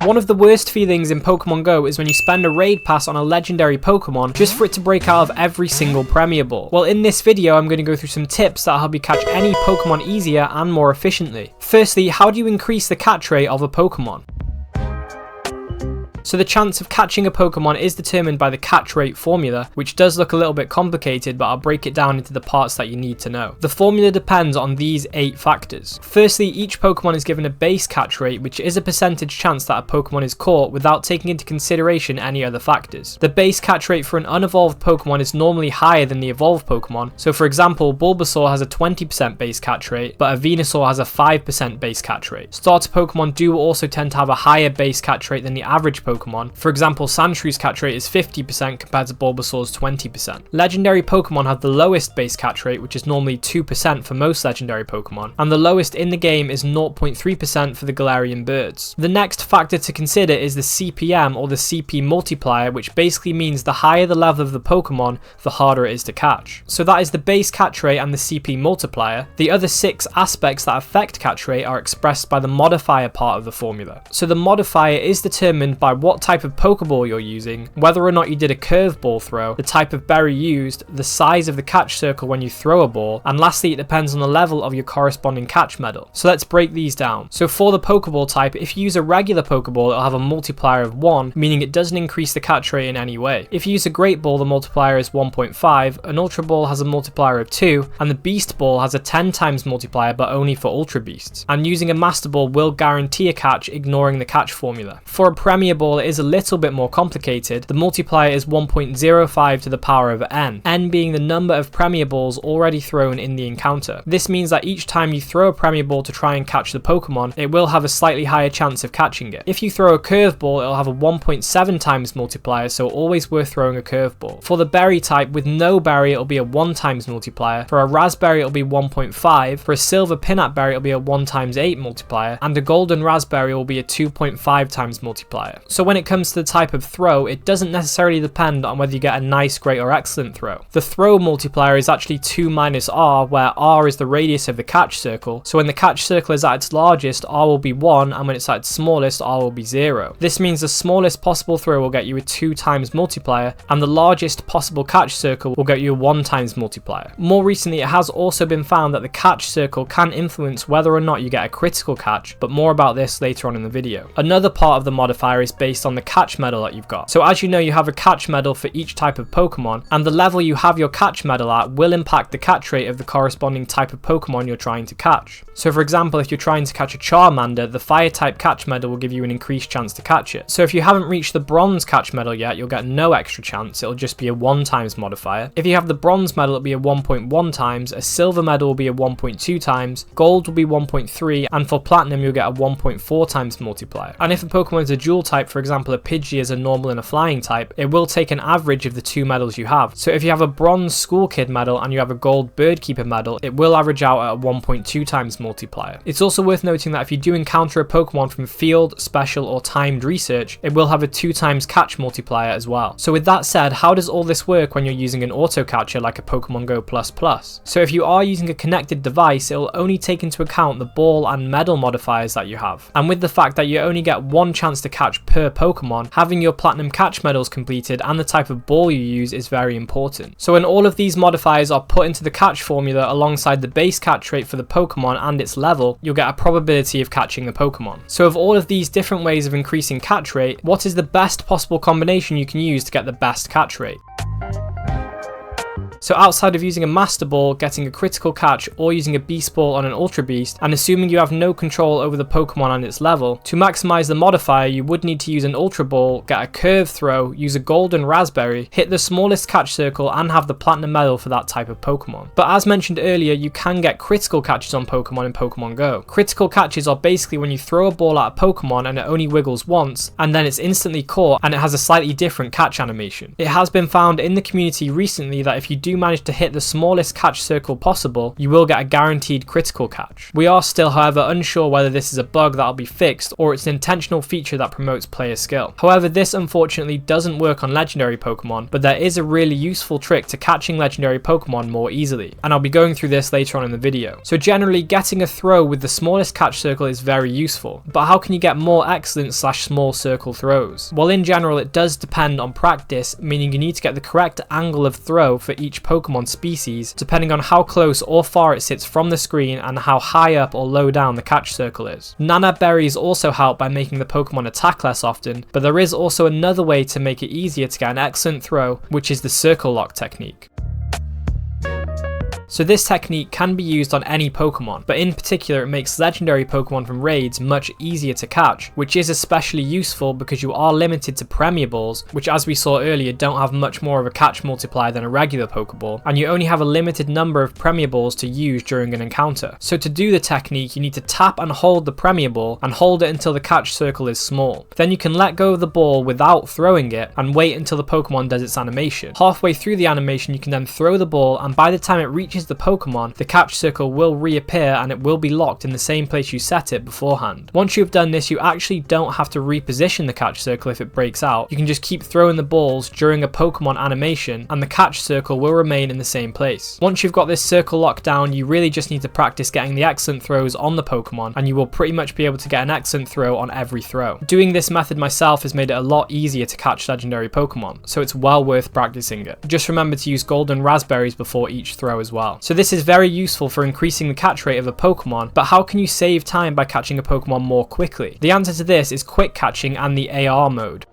One of the worst feelings in Pokemon Go is when you spend a raid pass on a legendary Pokemon just for it to break out of every single Premier Ball. Well, in this video, I'm going to go through some tips that help you catch any Pokemon easier and more efficiently. Firstly, how do you increase the catch rate of a Pokemon? So the chance of catching a Pokemon is determined by the catch rate formula, which does look a little bit complicated, but I'll break it down into the parts that you need to know. The formula depends on these 8 factors. Firstly, each Pokemon is given a base catch rate, which is a percentage chance that a Pokemon is caught without taking into consideration any other factors. The base catch rate for an unevolved Pokemon is normally higher than the evolved Pokemon. So for example, Bulbasaur has a 20% base catch rate, but a Venusaur has a 5% base catch rate. Starter Pokemon do also tend to have a higher base catch rate than the average Pokemon. For example, Sandshrews catch rate is 50% compared to Bulbasaur's 20%. Legendary Pokemon have the lowest base catch rate, which is normally 2% for most legendary Pokemon, and the lowest in the game is 0.3% for the Galarian birds. The next factor to consider is the CPM, or the CP multiplier, which basically means the higher the level of the Pokemon, the harder it is to catch. So that is the base catch rate and the CP multiplier. The other 6 aspects that affect catch rate are expressed by the modifier part of the formula. So the modifier is determined by what type of Pokeball you're using, whether or not you did a curveball throw, the type of berry used, the size of the catch circle when you throw a ball, and lastly it depends on the level of your corresponding catch medal. So let's break these down. So for the Pokeball type, if you use a regular Pokeball, it'll have a multiplier of 1, meaning it doesn't increase the catch rate in any way. If you use a Great Ball, the multiplier is 1.5, an Ultra Ball has a multiplier of 2, and the Beast Ball has a 10 times multiplier but only for Ultra Beasts. And using a Master Ball will guarantee a catch, ignoring the catch formula. For a Premier Ball, it is a little bit more complicated. The multiplier is 1.05 to the power of n being the number of Premier Balls already thrown in the encounter. This means that each time you throw a Premier Ball to try and catch the Pokemon, it will have a slightly higher chance of catching it. If you throw a Curveball, it'll have a 1.7 times multiplier, so always worth throwing a Curveball. For the Berry type, with no Berry, it'll be a 1 times multiplier. For a Raspberry, it'll be 1.5. For a Silver Pinat Berry, it'll be a 1 times 8 multiplier, and a Golden Raspberry will be a 2.5 times multiplier. So when it comes to the type of throw, it doesn't necessarily depend on whether you get a nice, great, or excellent throw. The throw multiplier is actually 2 minus r, where r is the radius of the catch circle. So when the catch circle is at its largest, r will be 1, and when it's at its smallest, r will be 0. This means the smallest possible throw will get you a 2 times multiplier, and the largest possible catch circle will get you a 1 times multiplier. More recently, it has also been found that the catch circle can influence whether or not you get a critical catch, but more about this later on in the video. Another part of the modifier is based on the catch medal that you've got. So as you know, you have a catch medal for each type of Pokemon, and the level you have your catch medal at will impact the catch rate of the corresponding type of Pokemon you're trying to catch. So for example, if you're trying to catch a Charmander, the fire type catch medal will give you an increased chance to catch it. So if you haven't reached the bronze catch medal yet, you'll get no extra chance, it'll just be a 1 times modifier. If you have the bronze medal, it'll be a 1.1 times, a silver medal will be a 1.2 times, gold will be 1.3, and for platinum you'll get a 1.4 times multiplier. And if a Pokemon is a dual type, for example a Pidgey is a normal and a flying type, it will take an average of the 2 medals you have. So if you have a bronze school kid medal and you have a gold bird keeper medal, it will average out at a 1.2 times multiplier. It's also worth noting that if you do encounter a Pokemon from field, special, or timed research, it will have a 2 times catch multiplier as well. So with that said, how does all this work when you're using an auto catcher like a Pokemon Go++? So if you are using a connected device, it will only take into account the ball and medal modifiers that you have. And with the fact that you only get 1 chance to catch per Pokemon, having your platinum catch medals completed and the type of ball you use is very important. So when all of these modifiers are put into the catch formula alongside the base catch rate for the Pokemon and its level, you'll get a probability of catching the Pokemon. So of all of these different ways of increasing catch rate, what is the best possible combination you can use to get the best catch rate? So outside of using a Master Ball, getting a critical catch, or using a Beast Ball on an Ultra Beast, and assuming you have no control over the Pokemon and its level, to maximize the modifier you would need to use an Ultra Ball, get a curve throw, use a Golden Raspberry, hit the smallest catch circle, and have the Platinum Medal for that type of Pokemon. But as mentioned earlier, you can get critical catches on Pokemon in Pokemon Go. Critical catches are basically when you throw a ball at a Pokemon and it only wiggles once, and then it's instantly caught and it has a slightly different catch animation. It has been found in the community recently that if you do manage to hit the smallest catch circle possible, you will get a guaranteed critical catch. We are still, however, unsure whether this is a bug that'll be fixed or it's an intentional feature that promotes player skill. However, this unfortunately doesn't work on legendary Pokemon, but there is a really useful trick to catching legendary Pokemon more easily, and I'll be going through this later on in the video. So generally, getting a throw with the smallest catch circle is very useful, but how can you get more excellent small circle throws? Well, in general, it does depend on practice, meaning you need to get the correct angle of throw for each Pokemon species, depending on how close or far it sits from the screen and how high up or low down the catch circle is. Nana berries also help by making the Pokemon attack less often, but there is also another way to make it easier to get an excellent throw, which is the circle lock technique. So this technique can be used on any Pokemon, but in particular it makes legendary Pokemon from raids much easier to catch, which is especially useful because you are limited to Premier Balls, which as we saw earlier don't have much more of a catch multiplier than a regular Pokeball, and you only have a limited number of Premier Balls to use during an encounter. So to do the technique, you need to tap and hold the Premier Ball and hold it until the catch circle is small. Then you can let go of the ball without throwing it and wait until the Pokemon does its animation. Halfway through the animation you can then throw the ball, and by the time it reaches the Pokemon, the catch circle will reappear and it will be locked in the same place you set it beforehand. Once you've done this, you actually don't have to reposition the catch circle if it breaks out. You can just keep throwing the balls during a Pokemon animation and the catch circle will remain in the same place. Once you've got this circle locked down, you really just need to practice getting the excellent throws on the Pokemon and you will pretty much be able to get an excellent throw on every throw. Doing this method myself has made it a lot easier to catch legendary Pokemon, so it's well worth practicing it. Just remember to use golden raspberries before each throw as well. So this is very useful for increasing the catch rate of a Pokemon, but how can you save time by catching a Pokemon more quickly? The answer to this is quick catching and the AR mode.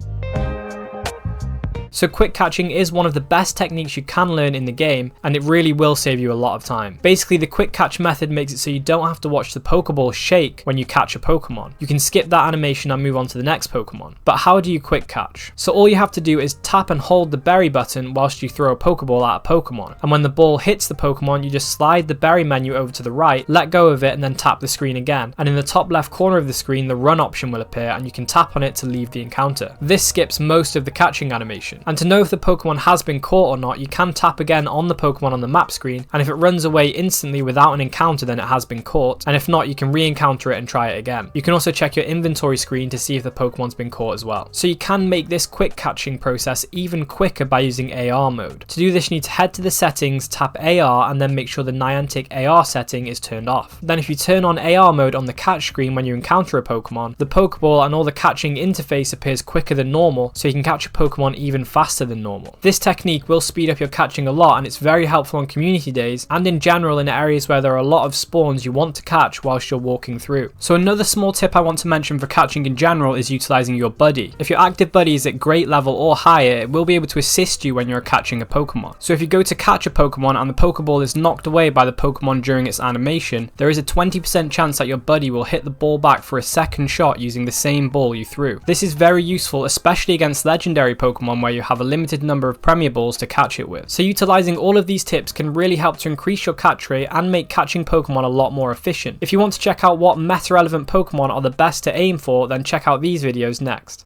So quick catching is one of the best techniques you can learn in the game, and it really will save you a lot of time. Basically, the quick catch method makes it so you don't have to watch the Pokeball shake when you catch a Pokemon. You can skip that animation and move on to the next Pokemon. But how do you quick catch? So all you have to do is tap and hold the berry button whilst you throw a Pokeball at a Pokemon, and when the ball hits the Pokemon, you just slide the berry menu over to the right, let go of it, and then tap the screen again, and in the top left corner of the screen the run option will appear and you can tap on it to leave the encounter. This skips most of the catching animation. And to know if the Pokemon has been caught or not, you can tap again on the Pokemon on the map screen, and if it runs away instantly without an encounter, then it has been caught, and if not, you can re-encounter it and try it again. You can also check your inventory screen to see if the Pokemon's been caught as well. So you can make this quick catching process even quicker by using AR mode. To do this, you need to head to the settings, tap AR, and then make sure the Niantic AR setting is turned off. Then if you turn on AR mode on the catch screen when you encounter a Pokemon, the Pokeball and all the catching interface appears quicker than normal, so you can catch a Pokemon even faster than normal. This technique will speed up your catching a lot, and it's very helpful on community days and in general in areas where there are a lot of spawns you want to catch whilst you're walking through. So another small tip I want to mention for catching in general is utilizing your buddy. If your active buddy is at great level or higher, it will be able to assist you when you're catching a Pokemon. So if you go to catch a Pokemon and the Pokeball is knocked away by the Pokemon during its animation, there is a 20% chance that your buddy will hit the ball back for a second shot using the same ball you threw. This is very useful, especially against legendary Pokemon where you have a limited number of Premier Balls to catch it with. So utilizing all of these tips can really help to increase your catch rate and make catching Pokemon a lot more efficient. If you want to check out what meta relevant Pokemon are the best to aim for, then check out these videos next.